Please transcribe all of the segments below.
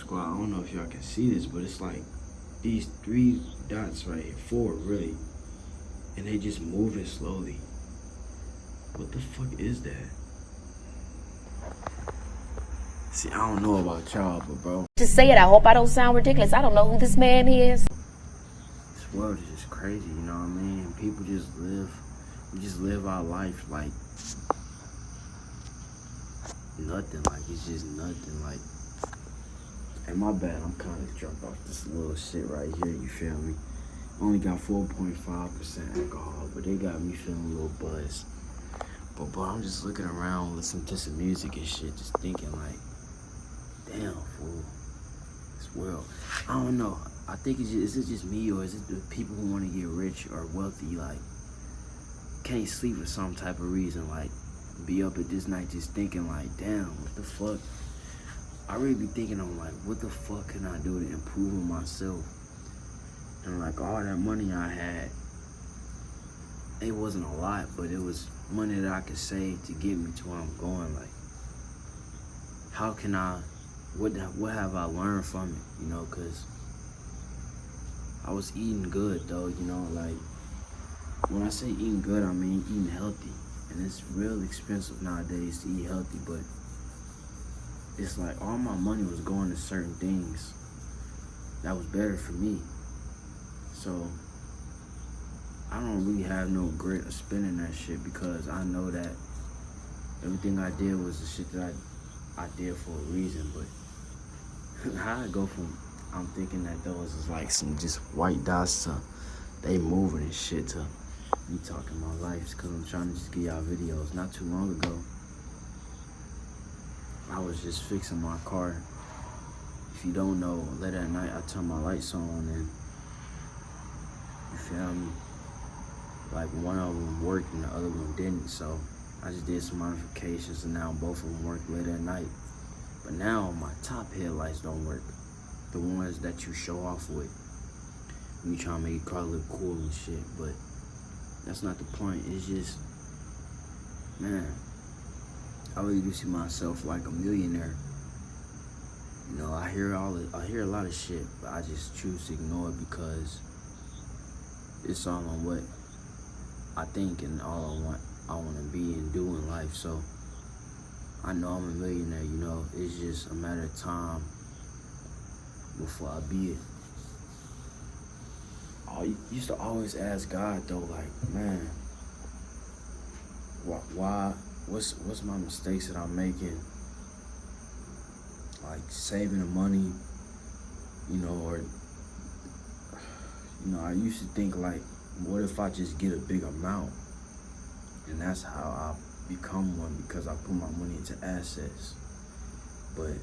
Squad. I don't know if y'all can see this, but it's like these 3 dots right here, 4 really, and they just moving slowly. What the fuck is that? See, I don't know about y'all, but bro, Just say it. I hope I don't sound ridiculous. I don't know who this man is. this world is just crazy, you know what I mean? People we just live our life like nothing, like it's just nothing, like, and my bad, I'm kind of drunk off this little shit right here, you feel me? Only got 4.5% alcohol, but they got me feeling a little buzzed. But bro, I'm just looking around, listening to some music and shit, just thinking like, damn, fool, this world. I don't know. I think is it just me, or is it the people who want to get rich or wealthy, like, can't sleep for some type of reason, like, be up at this night just thinking like, damn, what the fuck? I really be thinking on like, what the fuck can I do to improve on myself? And like all that money I had, it wasn't a lot, but it was money that I could save to get me to where I'm going. Like, how can I, what have I learned from it? You know, cause I was eating good though, you know, like, when I say eating good, I mean eating healthy. And it's real expensive nowadays to eat healthy, but it's like all my money was going to certain things that was better for me. So I don't really have no regret of spending that shit, because I know that everything I did was the shit that I did for a reason. But how I go from I'm thinking that those is like some just white dots to they moving and shit to me talking my life, because I'm trying to just get y'all videos. Not too long ago, I was just fixing my car. If you don't know, late at night I turn my lights on, and you feel me? Like one of them worked and the other one didn't, so I just did some modifications and now both of them work late at night. But now my top headlights don't work. The ones that you show off with. You try to make your car look cool and shit, but that's not the point. It's just, man, I really do see myself like a millionaire. You know, I hear a lot of shit, but I just choose to ignore it because it's all on what I think and all I want to be and do in life. So I know I'm a millionaire, you know. It's just a matter of time before I be it. I used to always ask God though, like, man, what's my mistakes that I'm making? Like saving the money, you know, or, you know, I used to think like, what if I just get a big amount? And that's how I become one, because I put my money into assets. But,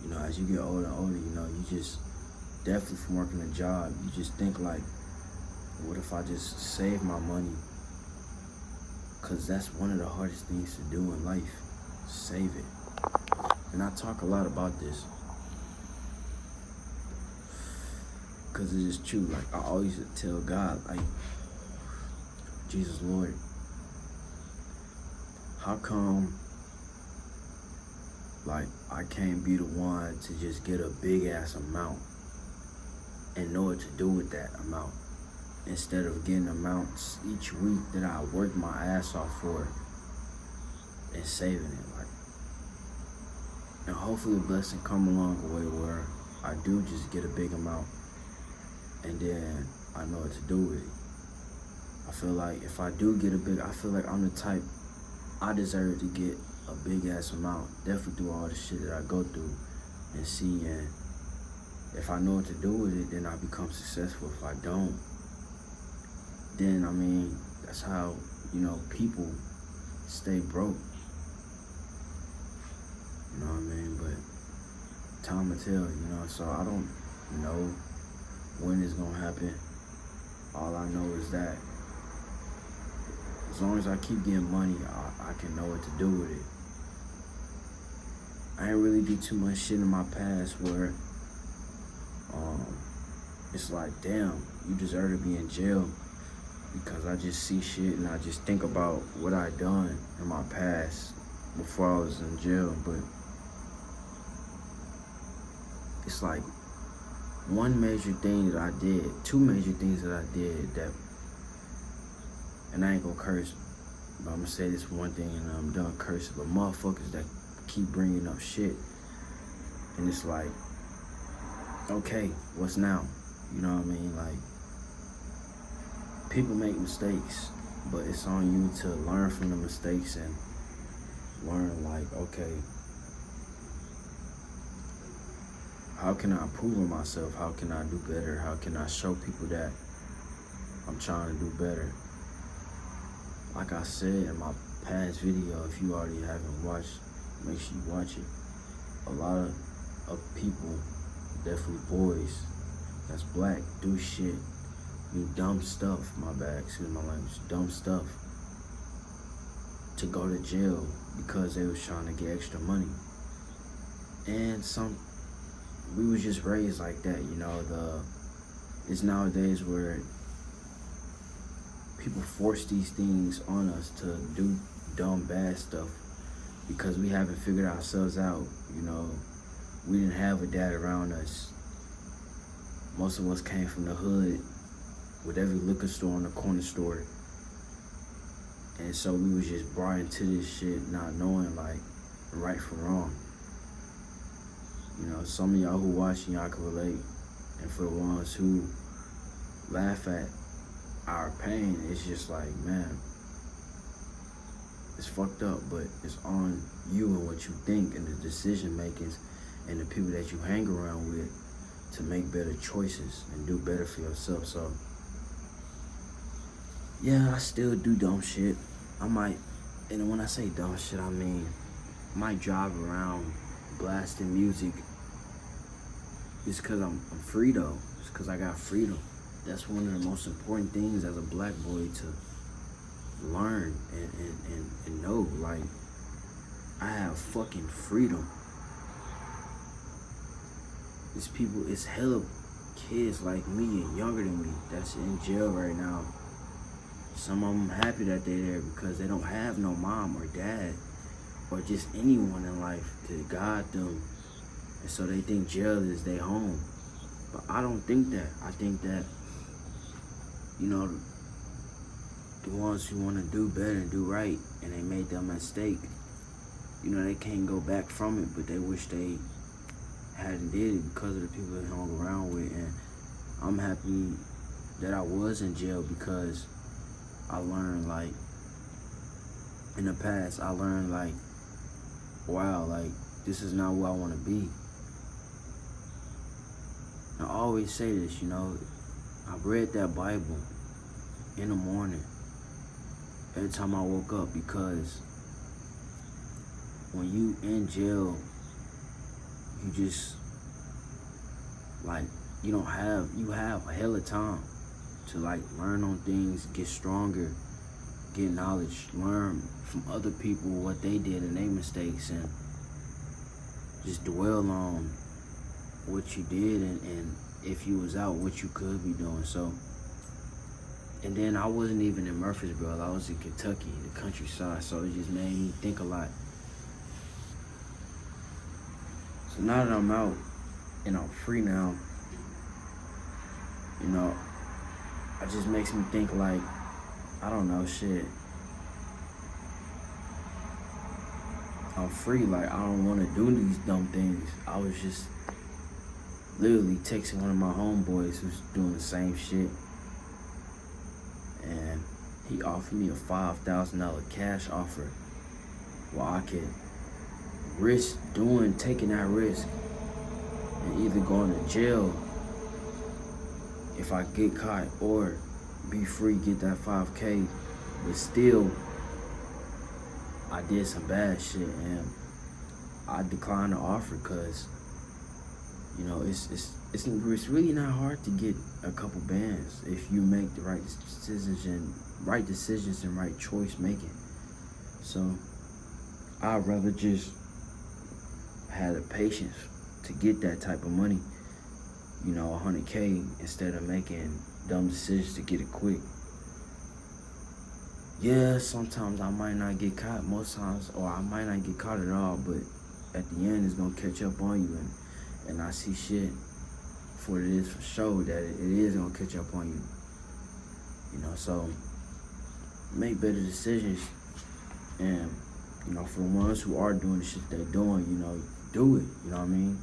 you know, as you get older and older, you know, you just, definitely from working a job, you just think like, what if I just save my money? Because that's one of the hardest things to do in life, save it. And I talk a lot about this, because it is true. Like, I always tell God, like, Jesus, Lord, how come, like, I can't be the one to just get a big ass amount and know what to do with that amount, instead of getting amounts each week that I work my ass off for and saving it? Like, and hopefully a blessing come along the way where I do just get a big amount and then I know what to do with it. I feel like if I do get I feel like I'm the type, I deserve to get a big ass amount, definitely through all the shit that I go through and see. And if I know what to do with it, then I become successful. If I don't, then, I mean, that's how, you know, people stay broke. You know what I mean? But time will tell, you know, so I don't know when it's gonna happen. All I know is that as long as I keep getting money, I can know what to do with it. I ain't really do too much shit in my past where it's like, damn, you deserve to be in jail, because I just see shit and I just think about what I done in my past before I was in jail. But it's like one major thing that I did, two major things that I did that, and I ain't gonna curse, but I'm gonna say this one thing and I'm done cursing, but motherfuckers that keep bringing up shit, and it's like, okay, what's now? You know what I mean? Like, people make mistakes, but it's on you to learn from the mistakes and learn, like, okay, how can I improve on myself? How can I do better? How can I show people that I'm trying to do better? Like I said in my past video, if you already haven't watched, make sure you watch it. A lot of people, definitely boys, that's black, do shit, do dumb stuff, my bad, excuse my language, dumb stuff, to go to jail because they was trying to get extra money. And we was just raised like that, you know. It's nowadays where people force these things on us to do dumb, bad stuff because we haven't figured ourselves out, you know. We didn't have a dad around us. Most of us came from the hood with every liquor store and a corner store. And so we was just brought into this shit not knowing, like, right from wrong. You know, some of y'all who watching, y'all can relate. And for the ones who laugh at our pain, it's just like, man, it's fucked up, but it's on you and what you think and the decision makings and the people that you hang around with to make better choices and do better for yourself. So, yeah, I still do dumb shit. I might, and when I say dumb shit, I mean, I might drive around blasting music. It's because I'm free, though. It's because I got freedom. That's one of the most important things as a black boy to learn and know. Like, I have fucking freedom. It's hella kids like me and younger than me that's in jail right now. Some of them happy that they're there because they don't have no mom or dad or just anyone in life to guide them. And so they think jail is their home. But I don't think that. I think that, you know, the ones who want to do better and do right and they made that mistake, you know, they can't go back from it, but they wish they hadn't did it because of the people they hung around with. And I'm happy that I was in jail because I learned, like, in the past, I learned, like, wow, like, this is not where I want to be. I always say this, you know, I read that Bible in the morning every time I woke up, because when you in jail, you just, like, you have a hell of time to, like, learn on things, get stronger, get knowledge, learn from other people what they did and their mistakes, and just dwell on what you did and if you was out, what you could be doing. So, and then I wasn't even in Murfreesboro, I was in Kentucky, the countryside, so it just made me think a lot. So now that I'm out and I'm free now, you know, it just makes me think, like, I don't know, shit. I'm free, like, I don't want to do these dumb things. I was just literally texting one of my homeboys who's doing the same shit, and he offered me a $5,000 cash offer where I could risk taking that risk and either going to jail if I get caught or be free, get that $5K, but still I did some bad shit and I declined the offer because, you know, it's really not hard to get a couple bands if you make the right decisions and right choice making. So I'd rather just have the patience to get that type of money, you know, $100K, instead of making dumb decisions to get it quick. Yeah, sometimes I might not get caught, most times, or I might not get caught at all, but at the end it's gonna catch up on you, and I see shit for what it is for sure, that it is gonna catch up on you. You know, so make better decisions, and you know, for the ones who are doing the shit they're doing, you know, do it. You know what I mean?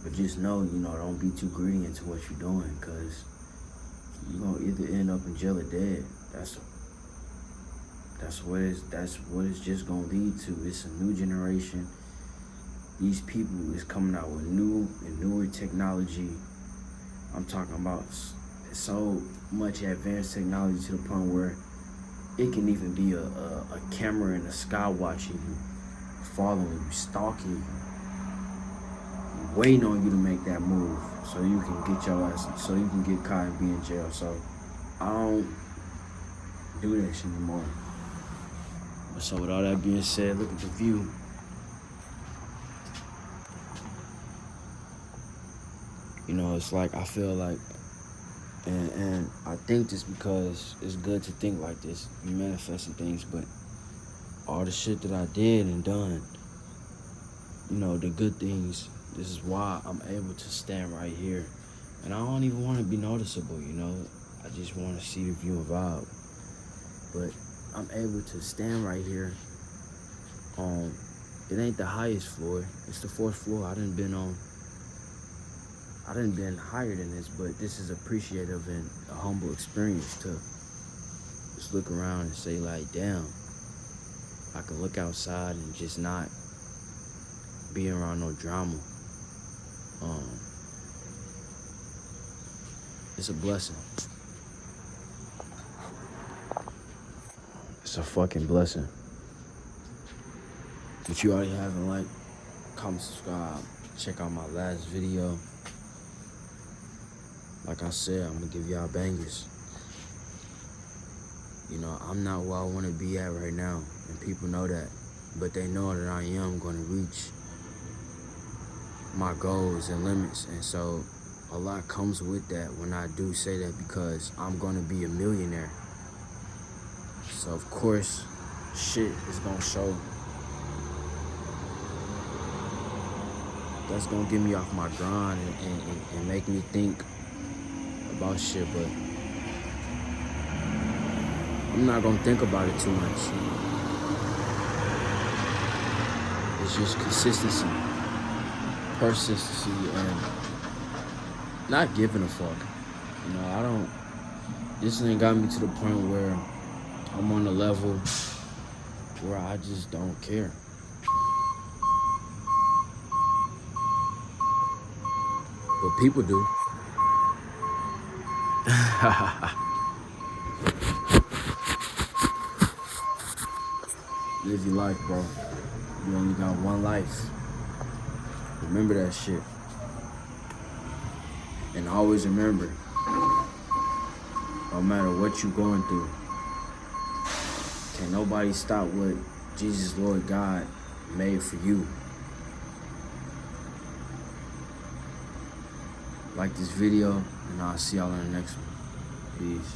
But just know, you know, don't be too greedy into what you're doing, cause you're gonna either end up in jail or dead. That's what it's just gonna lead to. It's a new generation. These people is coming out with new and newer technology. I'm talking about so much advanced technology to the point where it can even be a camera in the sky watching you, following you, stalking you, waiting on you to make that move so you can get your ass, so you can get caught and be in jail. So I don't do that shit anymore. So with all that being said, look at the view. You know, it's like, I feel like, and I think this because it's good to think like this. You manifesting things, but all the shit that I did and done, you know, the good things, this is why I'm able to stand right here. And I don't even want to be noticeable, you know. I just want to see the view and vibe. But I'm able to stand right here on, it ain't the highest floor, it's the 4th floor. I done been higher than this, but this is appreciative and a humble experience to just look around and say like, damn, I can look outside and just not be around no drama. It's a blessing. It's a fucking blessing. If you already haven't liked, comment, subscribe, check out my last video. Like I said, I'm gonna give y'all bangers. You know, I'm not where I wanna be at right now, and people know that. But they know that I am gonna reach my goals and limits, and so a lot comes with that when I do say that, because I'm gonna be a millionaire. So of course, shit is gonna show. That's gonna get me off my grind and make me think about shit, but I'm not gonna think about it too much. It's just consistency, persistency, and not giving a fuck. You know, this ain't got me to the point where I'm on a level where I just don't care. But people do. Live your life, bro. You only got one life. Remember that shit. And always remember, no matter what you're going through, can't nobody stop what Jesus, Lord God, made for you. Like this video, and I'll see y'all in the next one. Peace.